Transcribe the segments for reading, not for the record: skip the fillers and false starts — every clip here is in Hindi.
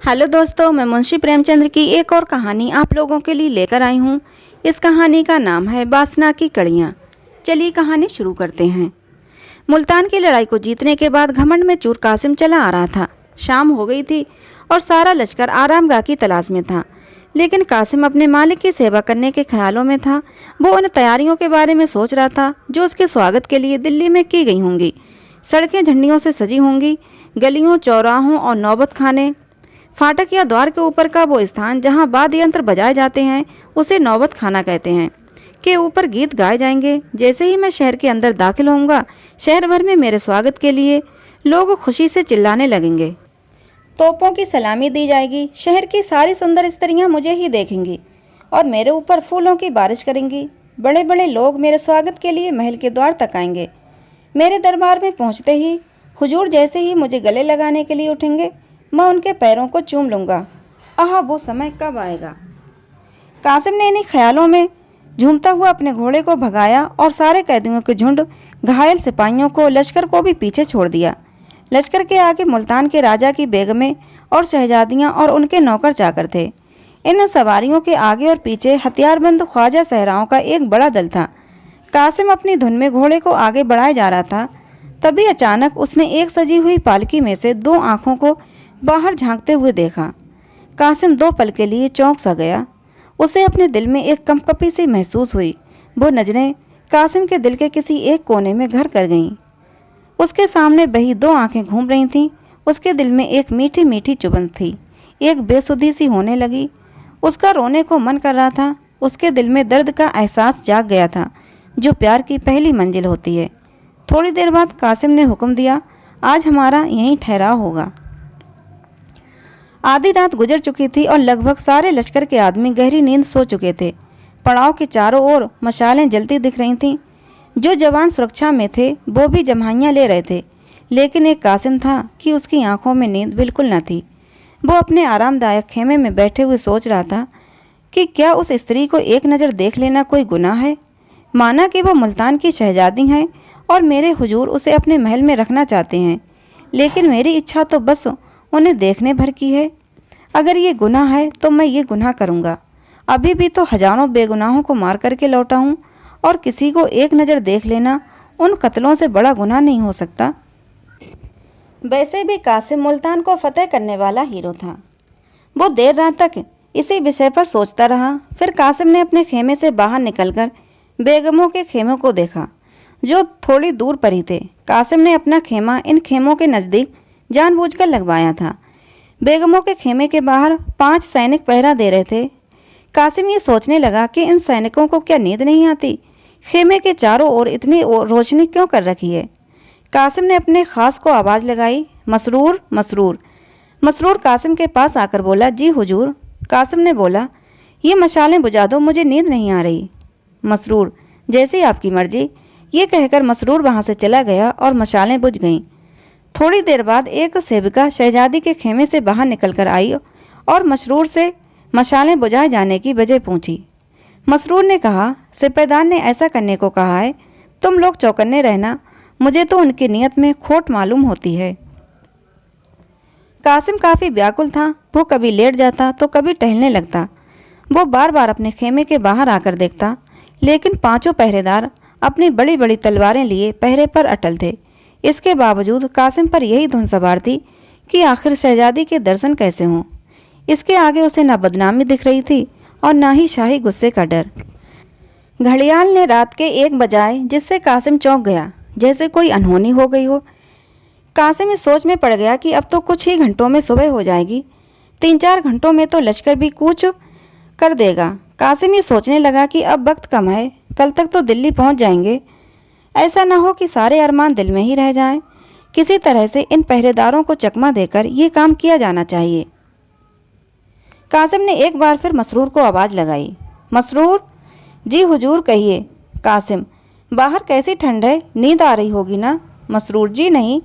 हेलो दोस्तों, मैं मुंशी प्रेमचंद की एक और कहानी आप लोगों के लिए लेकर आई हूँ। इस कहानी का नाम है बासना की कड़ियाँ। चलिए कहानी शुरू करते हैं। मुल्तान की लड़ाई को जीतने के बाद घमंड में चूर कासिम चला आ रहा था। शाम हो गई थी और सारा लश्कर आरामगाह की तलाश में था, लेकिन कासिम अपने मालिक की सेवा करने के ख्यालों में था। वो उन तैयारियों के बारे में सोच रहा था जो उसके स्वागत के लिए दिल्ली में की गई होंगी। सड़कें झंडियों से सजी होंगी, गलियों, चौराहों और नौबत खाने, फाटक या द्वार के ऊपर का वो स्थान जहाँ वाद्य यंत्र बजाए जाते हैं उसे नौबत खाना कहते हैं, के ऊपर गीत गाए जाएंगे। जैसे ही मैं शहर के अंदर दाखिल होऊंगा, शहर भर में मेरे स्वागत के लिए लोग खुशी से चिल्लाने लगेंगे। तोपों की सलामी दी जाएगी। शहर की सारी सुंदर स्त्रियां मुझे ही देखेंगी और मेरे ऊपर फूलों की बारिश करेंगी। बड़े बड़े लोग मेरे स्वागत के लिए महल के द्वार तक आएंगे। मेरे दरबार में पहुंचते ही हुजूर जैसे ही मुझे गले लगाने के लिए उठेंगे, मैं उनके पैरों को चूम लूँगा। आह, वो समय कब आएगा। कासिम ने इन्हीं ख्यालों में झूमता हुआ अपने घोड़े को भगाया और सारे कैदियों के झुंड, घायल सिपाहियों को, लश्कर को भी पीछे छोड़ दिया। लश्कर के आगे मुल्तान के राजा की बेगमें और शहजादियाँ और उनके नौकर चाकर थे। इन सवारियों के आगे और पीछे हथियारबंद ख्वाजा सहराओं का एक बड़ा दल था। कासिम अपनी धुन में घोड़े को आगे बढ़ाए जा रहा था। तभी अचानक उसने एक सजी हुई पालकी में से दो आँखों को बाहर झांकते हुए देखा। कासिम दो पल के लिए चौंक सा गया। उसे अपने दिल में एक कंपकपी सी महसूस हुई। वो नजरें कासिम के दिल के किसी एक कोने में घर कर गईं। उसके सामने बही दो आंखें घूम रही थीं। उसके दिल में एक मीठी मीठी चुभन थी। एक बेसुधी सी होने लगी। उसका रोने को मन कर रहा था। उसके दिल में दर्द का एहसास जाग गया था, जो प्यार की पहली मंजिल होती है। थोड़ी देर बाद कासिम ने हुक्म दिया, आज हमारा यहीं ठहराव होगा। आधी रात गुजर चुकी थी और लगभग सारे लश्कर के आदमी गहरी नींद सो चुके थे। पड़ाव के चारों ओर मशालें जलती दिख रही थीं। जो जवान सुरक्षा में थे वो भी जम्हाइयाँ ले रहे थे, लेकिन एक कासिम था कि उसकी आंखों में नींद बिल्कुल न थी। वो अपने आरामदायक खेमे में बैठे हुए सोच रहा था कि क्या उस स्त्री को एक नज़र देख लेना कोई गुनाह है। माना कि वो मुल्तान की शहजादी हैं और मेरे हुजूर उसे अपने महल में रखना चाहते हैं, लेकिन मेरी इच्छा तो बस उन्हें देखने भर की है। अगर ये गुनाह है तो मैं ये गुनाह करूँगा। अभी भी तो हजारों बेगुनाहों को मार करके लौटा हूँ और किसी को एक नज़र देख लेना उन कत्लों से बड़ा गुनाह नहीं हो सकता। वैसे भी कासिम मुल्तान को फतेह करने वाला हीरो था। वो देर रात तक इसी विषय पर सोचता रहा। फिर कासिम ने अपने खेमे से बाहर निकलकर बेगमों के खेमों को देखा, जो थोड़ी दूर पर ही थे। कासिम ने अपना खेमा इन खेमों के नज़दीक जानबूझकर लगवाया था। बेगमों के खेमे के बाहर 5 सैनिक पहरा दे रहे थे। कासिम ये सोचने लगा कि इन सैनिकों को क्या नींद नहीं आती। खेमे के चारों ओर इतनी रोशनी क्यों कर रखी है। कासिम ने अपने खास को आवाज़ लगाई, मसरूर मसरूर। मसरूर कासिम के पास आकर बोला, जी हुजूर। कासिम ने बोला, ये मशालें बुझा दो, मुझे नींद नहीं आ रही। मसरूर, जैसी आपकी मर्जी। ये कहकर मसरूर वहाँ से चला गया और मशालें बुझ गईं। थोड़ी देर बाद एक सेविका शहजादी के खेमे से बाहर निकलकर आई और मसरूर से मशालें बुझाए जाने की वजह पूछी। मसरूर ने कहा, सिपहदार ने ऐसा करने को कहा है, तुम लोग चौकन्ने रहना, मुझे तो उनकी नीयत में खोट मालूम होती है। कासिम काफ़ी व्याकुल था। वो कभी लेट जाता तो कभी टहलने लगता। वो बार बार अपने खेमे के बाहर आकर देखता, लेकिन 5 पहरेदार अपनी बड़ी बड़ी तलवारें लिए पहरे पर अटल थे। इसके बावजूद कासिम पर यही धुन सवार थी कि आखिर शहजादी के दर्शन कैसे हों। इसके आगे उसे ना बदनामी दिख रही थी और ना ही शाही गुस्से का डर। घड़ियाल ने रात के 1 बजाए, जिससे कासिम चौंक गया, जैसे कोई अनहोनी हो गई हो। कासिम इस सोच में पड़ गया कि अब तो कुछ ही घंटों में सुबह हो जाएगी। 3-4 घंटों में तो लश्कर भी कूच कर देगा। कासिम ये सोचने लगा कि अब वक्त कम है, कल तक तो दिल्ली पहुंच जाएंगे। ऐसा न हो कि सारे अरमान दिल में ही रह जाएं। किसी तरह से इन पहरेदारों को चकमा देकर ये काम किया जाना चाहिए। कासिम ने एक बार फिर मसरूर को आवाज़ लगाई, मसरूर। जी हुजूर, कहिए। कासिम, बाहर कैसी ठंड है, नींद आ रही होगी ना। मसरूर, जी नहीं,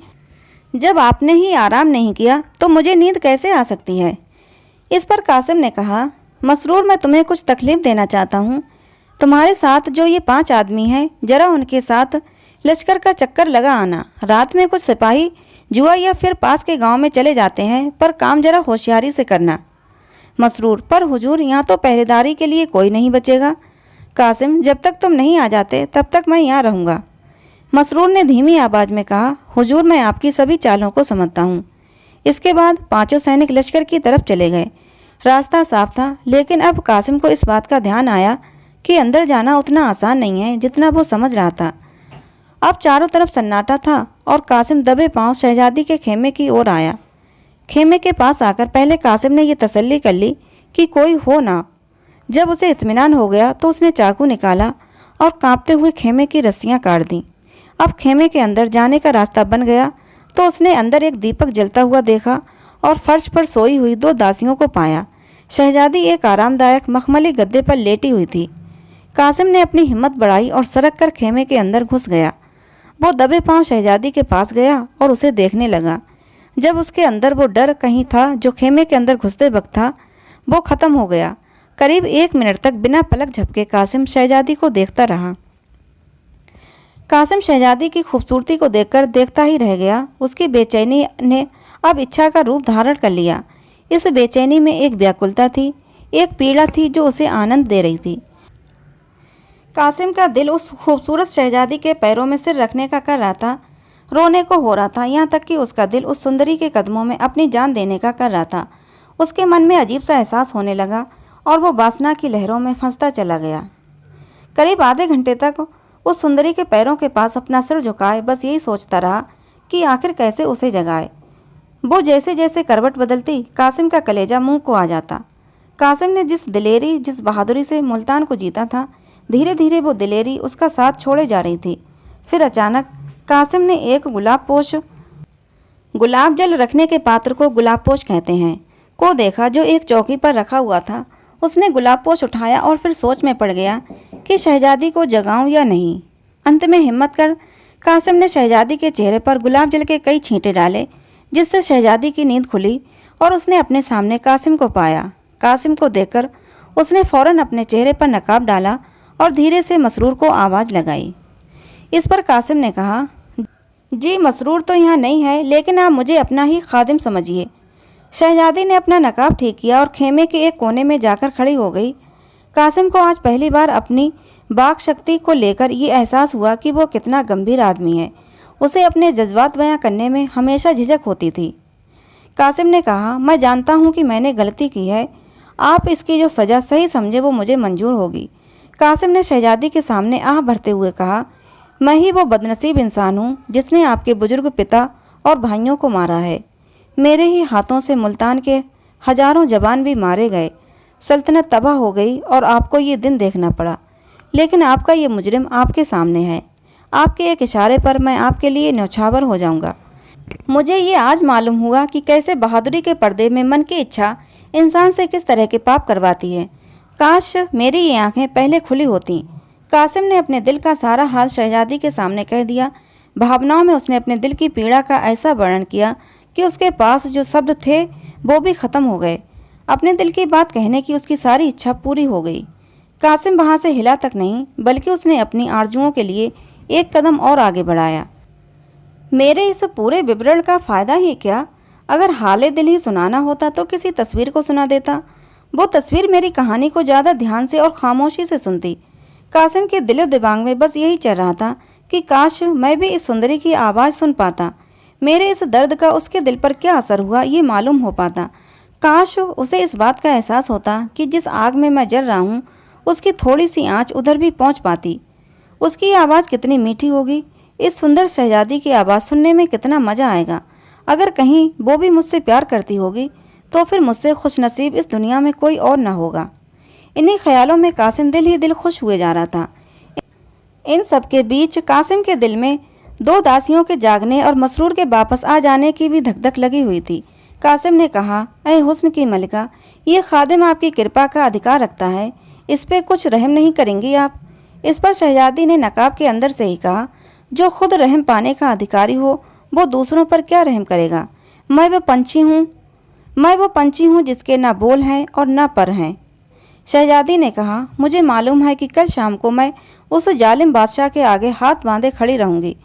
जब आपने ही आराम नहीं किया तो मुझे नींद कैसे आ सकती है। इस पर कासिम ने कहा, मसरूर, मैं तुम्हें कुछ तकलीफ देना चाहता हूँ। तुम्हारे साथ जो ये 5 आदमी हैं, जरा उनके साथ लश्कर का चक्कर लगा आना। रात में कुछ सिपाही जुआ या फिर पास के गांव में चले जाते हैं, पर काम जरा होशियारी से करना। मसरूर, पर हुजूर यहाँ तो पहरेदारी के लिए कोई नहीं बचेगा। कासिम, जब तक तुम नहीं आ जाते तब तक मैं यहाँ रहूँगा। मसरूर ने धीमी आवाज़ में कहा, हुजूर मैं आपकी सभी चालों को समझता हूँ। इसके बाद पांचों सैनिक लश्कर की तरफ चले गए। रास्ता साफ था, लेकिन अब कासिम को इस बात का ध्यान आया कि अंदर जाना उतना आसान नहीं है जितना वो समझ रहा था। अब चारों तरफ सन्नाटा था और कासिम दबे पांव शहजादी के खेमे की ओर आया। खेमे के पास आकर पहले कासिम ने यह तसल्ली कर ली कि कोई हो ना। जब उसे इत्मीनान हो गया तो उसने चाकू निकाला और कांपते हुए खेमे की रस्सियां काट दी। अब खेमे के अंदर जाने का रास्ता बन गया तो उसने अंदर एक दीपक जलता हुआ देखा और फर्श पर सोई हुई 2 दासियों को पाया। शहजादी एक आरामदायक मखमली गद्दे पर लेटी हुई थी। कासिम ने अपनी हिम्मत बढ़ाई और सरक कर खेमे के अंदर घुस गया। वो दबे पांव शहजादी के पास गया और उसे देखने लगा। जब उसके अंदर वो डर कहीं था जो खेमे के अंदर घुसते वक्त था, वो ख़त्म हो गया। करीब 1 मिनट तक बिना पलक झपके कासिम शहजादी को देखता रहा। कासिम शहजादी की खूबसूरती को देखकर देखता ही रह गया। उसकी बेचैनी ने अब इच्छा का रूप धारण कर लिया। इस बेचैनी में एक व्याकुलता थी, एक पीड़ा थी जो उसे आनंद दे रही थी। कासिम का दिल उस खूबसूरत शहजादी के पैरों में सिर रखने का कर रहा था। रोने को हो रहा था, यहाँ तक कि उसका दिल उस सुंदरी के कदमों में अपनी जान देने का कर रहा था। उसके मन में अजीब सा एहसास होने लगा और वो वासना की लहरों में फंसता चला गया। करीब आधे घंटे तक उस सुंदरी के पैरों के पास अपना सिर झुकाए बस यही सोचता रहा कि आखिर कैसे उसे जगाए। वो जैसे जैसे करवट बदलती, कासिम का कलेजा मुंह को आ जाता। कासिम ने जिस दिलेरी, जिस बहादुरी से मुल्तान को जीता था, धीरे धीरे वो दिलेरी उसका साथ छोड़े जा रही थी। फिर अचानक कासिम ने एक गुलाब जल रखने के पात्र को गुलाबपोश कहते हैं को देखा जो एक चौकी पर रखा हुआ था। उसने गुलाबपोश उठाया और फिर सोच में पड़ गया कि शहजादी को जगाऊं या नहीं। अंत में हिम्मत कर कासिम ने शहजादी के चेहरे पर गुलाब जल के कई छींटे डाले, जिससे शहजादी की नींद खुली और उसने अपने सामने कासिम को पाया। कासिम को देखकर उसने फौरन अपने चेहरे पर नकाब डाला और धीरे से मसरूर को आवाज़ लगाई। इस पर कासिम ने कहा, जी मसरूर तो यहाँ नहीं है, लेकिन आप मुझे अपना ही खादिम समझिए। शहजादी ने अपना नकाब ठीक किया और खेमे के एक कोने में जाकर खड़ी हो गई। कासिम को आज पहली बार अपनी वाक शक्ति को लेकर ये एहसास हुआ कि वो कितना गंभीर आदमी है। उसे अपने जज्बात बयां करने में हमेशा झिझक होती थी। कासिम ने कहा, मैं जानता हूँ कि मैंने गलती की है। आप इसकी जो सज़ा सही समझे वो मुझे मंजूर होगी। कासिम ने शहजादी के सामने आह भरते हुए कहा, मैं ही वो बदनसीब इंसान हूँ जिसने आपके बुजुर्ग पिता और भाइयों को मारा है। मेरे ही हाथों से मुल्तान के हजारों जवान भी मारे गए, सल्तनत तबाह हो गई और आपको ये दिन देखना पड़ा। लेकिन आपका ये मुजरिम आपके सामने है। आपके एक इशारे पर मैं आपके लिए न्यौछावर हो जाऊंगा। मुझे ये आज मालूम हुआ कि कैसे बहादुरी के पर्दे में मन की इच्छा इंसान से किस तरह के पाप करवाती है। काश मेरी ये आंखें पहले खुली होती। कासिम ने अपने दिल का सारा हाल शहजादी के सामने कह दिया। भावनाओं में उसने अपने दिल की पीड़ा का ऐसा वर्णन किया कि उसके पास जो शब्द थे वो भी ख़त्म हो गए। अपने दिल की बात कहने की उसकी सारी इच्छा पूरी हो गई। कासिम वहाँ से हिला तक नहीं, बल्कि उसने अपनी आरजुओं के लिए एक कदम और आगे बढ़ाया। मेरे इस पूरे विवरण का फ़ायदा ही क्या? अगर हाले दिल ही सुनाना होता तो किसी तस्वीर को सुना देता। वो तस्वीर मेरी कहानी को ज़्यादा ध्यान से और खामोशी से सुनती। कासिम के दिलो दिमाग में बस यही चल रहा था कि काश मैं भी इस सुंदरी की आवाज़ सुन पाता। मेरे इस दर्द का उसके दिल पर क्या असर हुआ ये मालूम हो पाता। काश उसे इस बात का एहसास होता कि जिस आग में मैं जल रहा हूँ उसकी थोड़ी सी आंच उधर भी पहुँच पाती। उसकी आवाज़ कितनी मीठी होगी। इस सुंदर शहजादी की आवाज़ सुनने में कितना मज़ा आएगा। अगर कहीं वो भी मुझसे प्यार करती होगी तो फिर मुझसे खुशनसीब इस दुनिया में कोई और न होगा। इन्हीं ख्यालों में कासिम दिल ही दिल खुश हुए जा रहा था। इन सब के बीच कासिम के दिल में 2 दासियों के जागने और मसरूर के वापस आ जाने की भी धक धक लगी हुई थी। कासिम ने कहा, ऐ हुस्न की मलिका, ये खादिम आपकी कृपा का अधिकार रखता है, इस पे कुछ रहम नहीं करेंगी आप? इस पर शहजादी ने नकाब के अंदर से ही कहा, जो खुद रहम पाने का अधिकारी हो वो दूसरों पर क्या रहम करेगा? मैं वो पंछी हूँ जिसके ना बोल हैं और ना पर हैं। शहजादी ने कहा, मुझे मालूम है कि कल शाम को मैं उस जालिम बादशाह के आगे हाथ बांधे खड़ी रहूंगी।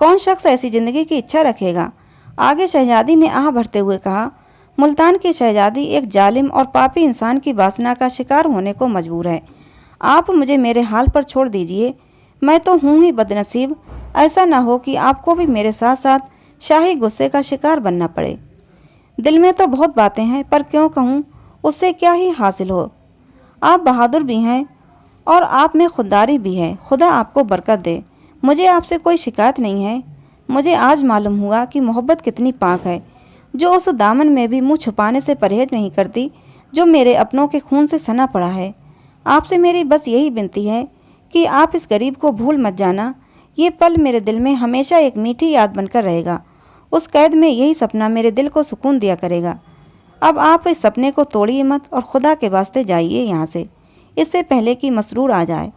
कौन शख्स ऐसी ज़िंदगी की इच्छा रखेगा? आगे शहजादी ने आह भरते हुए कहा, मुल्तान की शहजादी एक जालिम और पापी इंसान की वासना का शिकार होने को मजबूर है। आप मुझे मेरे हाल पर छोड़ दीजिए। मैं तो हूँ ही बदनसीब, ऐसा ना हो कि आपको भी मेरे साथ साथ शाही गुस्से का शिकार बनना पड़े। दिल में तो बहुत बातें हैं, पर क्यों कहूँ, उससे क्या ही हासिल हो। आप बहादुर भी हैं और आप में खुददारी भी है। खुदा आपको बरकत दे। मुझे आपसे कोई शिकायत नहीं है। मुझे आज मालूम हुआ कि मोहब्बत कितनी पाक है, जो उस दामन में भी मुँह छुपाने से परहेज नहीं करती जो मेरे अपनों के खून से सना पड़ा है। आपसे मेरी बस यही विनती है कि आप इस गरीब को भूल मत जाना। ये पल मेरे दिल में हमेशा एक मीठी याद बनकर रहेगा। उस कैद में यही सपना मेरे दिल को सुकून दिया करेगा। अब आप इस सपने को तोड़िए मत और खुदा के वास्ते जाइए यहाँ से, इससे पहले कि मसरूर आ जाए।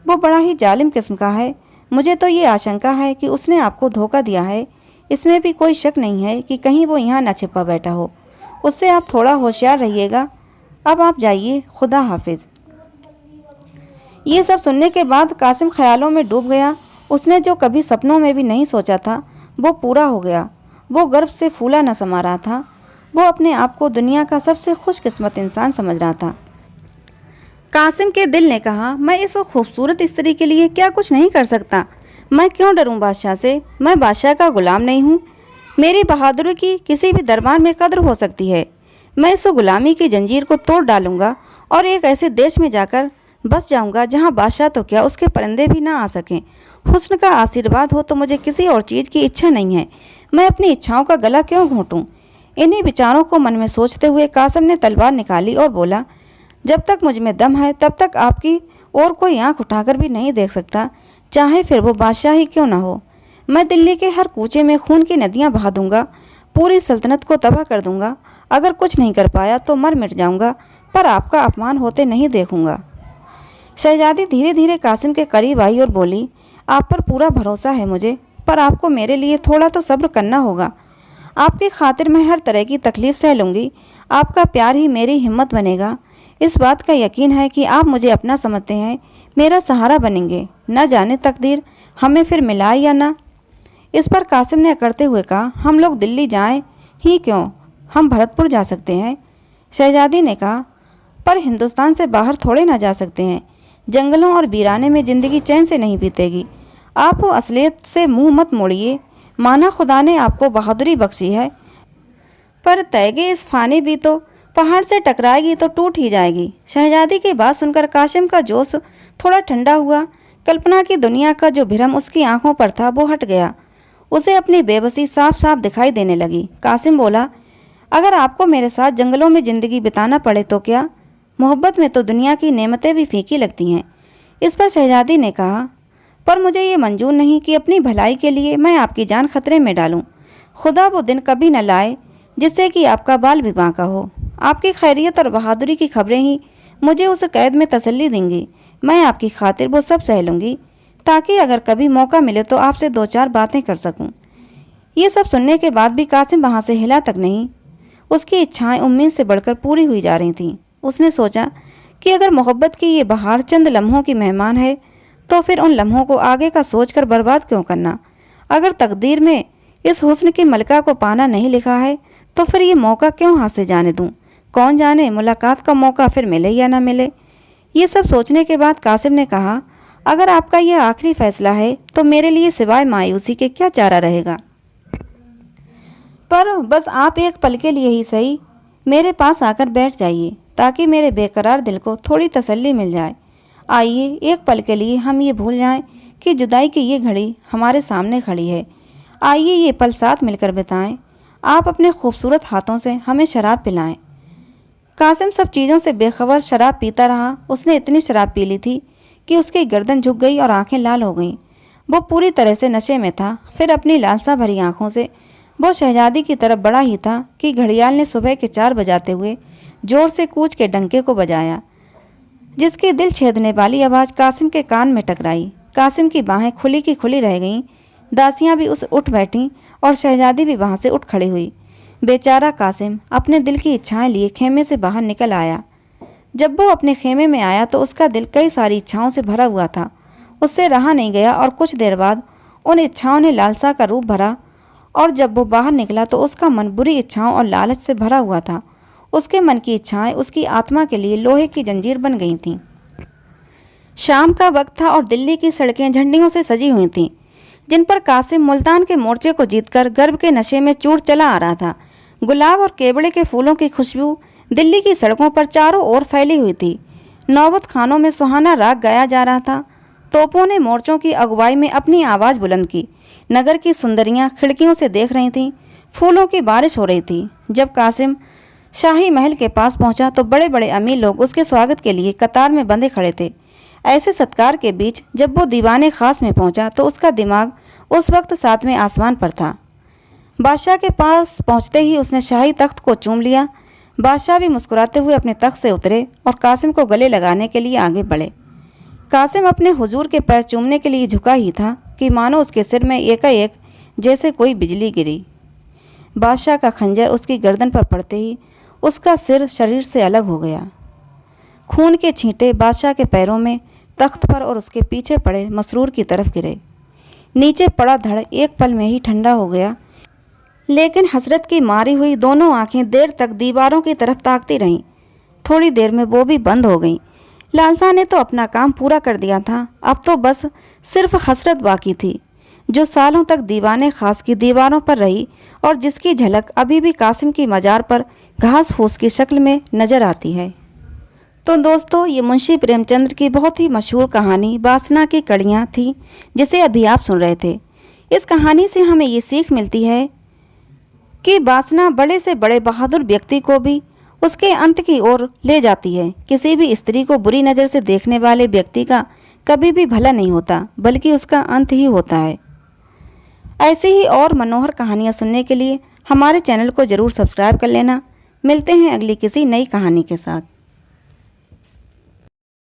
वो बड़ा ही जालिम किस्म का है। मुझे तो ये आशंका है कि उसने आपको धोखा दिया है। इसमें भी कोई शक नहीं है कि कहीं वो यहाँ न छिपा बैठा हो। उससे आप थोड़ा होशियार रहिएगा। अब आप जाइए, खुदा हाफिज। ये सब सुनने के बाद कासिम ख्यालों में डूब गया। उसने जो कभी सपनों में भी नहीं सोचा था वो पूरा हो गया। वो गर्व से फूला न समा रहा था। वो अपने आप को दुनिया का सबसे खुशकिस्मत इंसान समझ रहा था। कासिम के दिल ने कहा, मैं इस खूबसूरत स्त्री के लिए क्या कुछ नहीं कर सकता। मैं क्यों डरूं बादशाह से। मैं बादशाह का गुलाम नहीं हूँ। मेरी बहादुरी की किसी भी दरबार में कद्र हो सकती है। मैं इस गुलामी की जंजीर को तोड़ डालूंगा और एक ऐसे देश में जाकर बस जाऊंगा जहाँ बादशाह तो क्या उसके परिंदे भी ना आ सकें। हुस्न का आशीर्वाद हो तो मुझे किसी और चीज़ की इच्छा नहीं है। मैं अपनी इच्छाओं का गला क्यों घोंटूं। इन्हीं विचारों को मन में सोचते हुए कासिम ने तलवार निकाली और बोला, जब तक मुझ में दम है तब तक आपकी और कोई आंख उठाकर भी नहीं देख सकता, चाहे फिर वो बादशाह ही क्यों ना हो। मैं दिल्ली के हर कूचे में खून की नदियां बहा दूंगा, पूरी सल्तनत को तबाह कर दूंगा। अगर कुछ नहीं कर पाया तो मर मिट जाऊंगा, पर आपका अपमान होते नहीं देखूंगा। शहजादी धीरे धीरे कासिम के करीब आई और बोली, आप पर पूरा भरोसा है मुझे, पर आपको मेरे लिए थोड़ा तो सब्र करना होगा। आपकी खातिर मैं हर तरह की तकलीफ़ सह लूँगी। आपका प्यार ही मेरी हिम्मत बनेगा। इस बात का यकीन है कि आप मुझे अपना समझते हैं, मेरा सहारा बनेंगे। न जाने तकदीर हमें फिर मिलाए या ना। इस पर कासिम ने अकड़ते हुए कहा, हम लोग दिल्ली जाएं ही क्यों, हम भरतपुर जा सकते हैं। शहजादी ने कहा, पर हिंदुस्तान से बाहर थोड़े ना जा सकते हैं। जंगलों और वीराने में ज़िंदगी चैन से नहीं बीतेगी। आप वो असलियत से मुंह मत मोड़िए। माना खुदा ने आपको बहादुरी बख्शी है, पर तैगे इस फानी भी तो पहाड़ से टकराएगी तो टूट ही जाएगी। शहजादी की बात सुनकर कासिम का जोश थोड़ा ठंडा हुआ। कल्पना की दुनिया का जो भ्रम उसकी आंखों पर था वो हट गया। उसे अपनी बेबसी साफ साफ दिखाई देने लगी। कासिम बोला, अगर आपको मेरे साथ जंगलों में ज़िंदगी बिताना पड़े तो क्या। मोहब्बत में तो दुनिया की नेमतें भी फीकी लगती हैं। इस पर शहजादी ने कहा, पर मुझे ये मंजूर नहीं कि अपनी भलाई के लिए मैं आपकी जान खतरे में डालूं। खुदा वो दिन कभी न लाए जिससे कि आपका बाल भी बांका हो। आपकी खैरियत और बहादुरी की खबरें ही मुझे उस कैद में तसल्ली देंगी। मैं आपकी खातिर वो सब सह लूँगी, ताकि अगर कभी मौका मिले तो आपसे दो चार बातें कर सकूं। ये सब सुनने के बाद भी कासिम वहाँ से हिला तक नहीं। उसकी इच्छाएं उम्मीद से बढ़कर पूरी हुई जा रही थीं। उसने सोचा कि अगर मोहब्बत की ये बहार चंद लम्हों की मेहमान है तो फिर उन लम्हों को आगे का सोचकर बर्बाद क्यों करना। अगर तकदीर में इस हुस्न की मलका को पाना नहीं लिखा है तो फिर ये मौका क्यों हाथ से जाने दूं। कौन जाने मुलाकात का मौका फिर मिले या ना मिले। ये सब सोचने के बाद कासिम ने कहा, अगर आपका यह आखिरी फैसला है तो मेरे लिए सिवाय मायूसी के क्या चारा रहेगा। पर बस आप एक पल के लिए ही सही मेरे पास आकर बैठ जाइए, ताकि मेरे बेकरार दिल को थोड़ी तसल्ली मिल जाए। आइए एक पल के लिए हम ये भूल जाएं कि जुदाई की ये घड़ी हमारे सामने खड़ी है। आइए ये पल साथ मिलकर बिताएं। आप अपने खूबसूरत हाथों से हमें शराब पिलाएं। कासिम सब चीज़ों से बेखबर शराब पीता रहा। उसने इतनी शराब पी ली थी कि उसकी गर्दन झुक गई और आंखें लाल हो गईं। वो पूरी तरह से नशे में था। फिर अपनी लालसा भरी आंखों से वो शहजादी की तरफ बढ़ा ही था कि घड़ियाल ने सुबह के 4 बजाते हुए जोर से कूच के डंके को बजाया, जिसकी दिल छेदने वाली आवाज़ कासिम के कान में टकराई। कासिम की बाहें खुली की खुली रह गईं। दासियां भी उस उठ बैठीं और शहजादी भी वहाँ से उठ खड़ी हुई। बेचारा कासिम अपने दिल की इच्छाएं लिए खेमे से बाहर निकल आया। जब वो अपने खेमे में आया तो उसका दिल कई सारी इच्छाओं से भरा हुआ था। उससे रहा नहीं गया और कुछ देर बाद उन इच्छाओं ने लालसा का रूप भरा और जब वो बाहर निकला तो उसका मन बुरी इच्छाओं और लालच से भरा हुआ था। उसके मन की इच्छाएं उसकी आत्मा के लिए लोहे की जंजीर बन गई थीं। शाम का वक्त था और दिल्ली की सड़कें झंडियों से सजी हुई थीं, जिन पर कासिम मुल्तान के मोर्चे को जीतकर गर्व के नशे में चूर चला आ रहा था। गुलाब और केवड़े के फूलों की खुशबू दिल्ली की सड़कों पर चारों ओर फैली हुई थी। नौबत खानों में सुहाना राग गाया जा रहा था। तोपों ने मोर्चों की अगुवाई में अपनी आवाज़ बुलंद की। नगर की सुंदरियां खिड़कियों से देख रही थीं। फूलों की बारिश हो रही थी। जब कासिम शाही महल के पास पहुंचा तो बड़े बड़े अमीर लोग उसके स्वागत के लिए कतार में बंधे खड़े थे। ऐसे सत्कार के बीच जब वो दीवाने खास में पहुंचा तो उसका दिमाग उस वक्त सातवें आसमान पर था। बादशाह के पास पहुंचते ही उसने शाही तख्त को चूम लिया। बादशाह भी मुस्कुराते हुए अपने तख्त से उतरे और कासिम को गले लगाने के लिए आगे बढ़े। कासिम अपने हुजूर के पैर चूमने के लिए झुका ही था कि मानो उसके सिर में एकाएक जैसे कोई बिजली गिरी। बादशाह का खंजर उसकी गर्दन पर पड़ते ही उसका सिर शरीर से अलग हो गया। खून के छींटे बादशाह के पैरों में, तख्त पर और उसके पीछे पड़े मसरूर की तरफ गिरे। नीचे पड़ा धड़ एक पल में ही ठंडा हो गया, लेकिन हसरत की मारी हुई दोनों आंखें देर तक दीवारों की तरफ ताकती रहीं। थोड़ी देर में वो भी बंद हो गईं। लालसा ने तो अपना काम पूरा कर दिया था, अब तो बस सिर्फ हसरत बाकी थी, जो सालों तक दीवाने खास की दीवारों पर रही और जिसकी झलक अभी भी कासिम की मजार पर घास फूस की शक्ल में नजर आती है। तो दोस्तों, ये मुंशी प्रेमचंद्र की बहुत ही मशहूर कहानी वासना की कड़ियाँ थी, जिसे अभी आप सुन रहे थे। इस कहानी से हमें ये सीख मिलती है कि वासना बड़े से बड़े बहादुर व्यक्ति को भी उसके अंत की ओर ले जाती है। किसी भी स्त्री को बुरी नज़र से देखने वाले व्यक्ति का कभी भी भला नहीं होता, बल्कि उसका अंत ही होता है। ऐसी ही और मनोहर कहानियाँ सुनने के लिए हमारे चैनल को ज़रूर सब्सक्राइब कर लेना। मिलते हैं अगली किसी नई कहानी के साथ।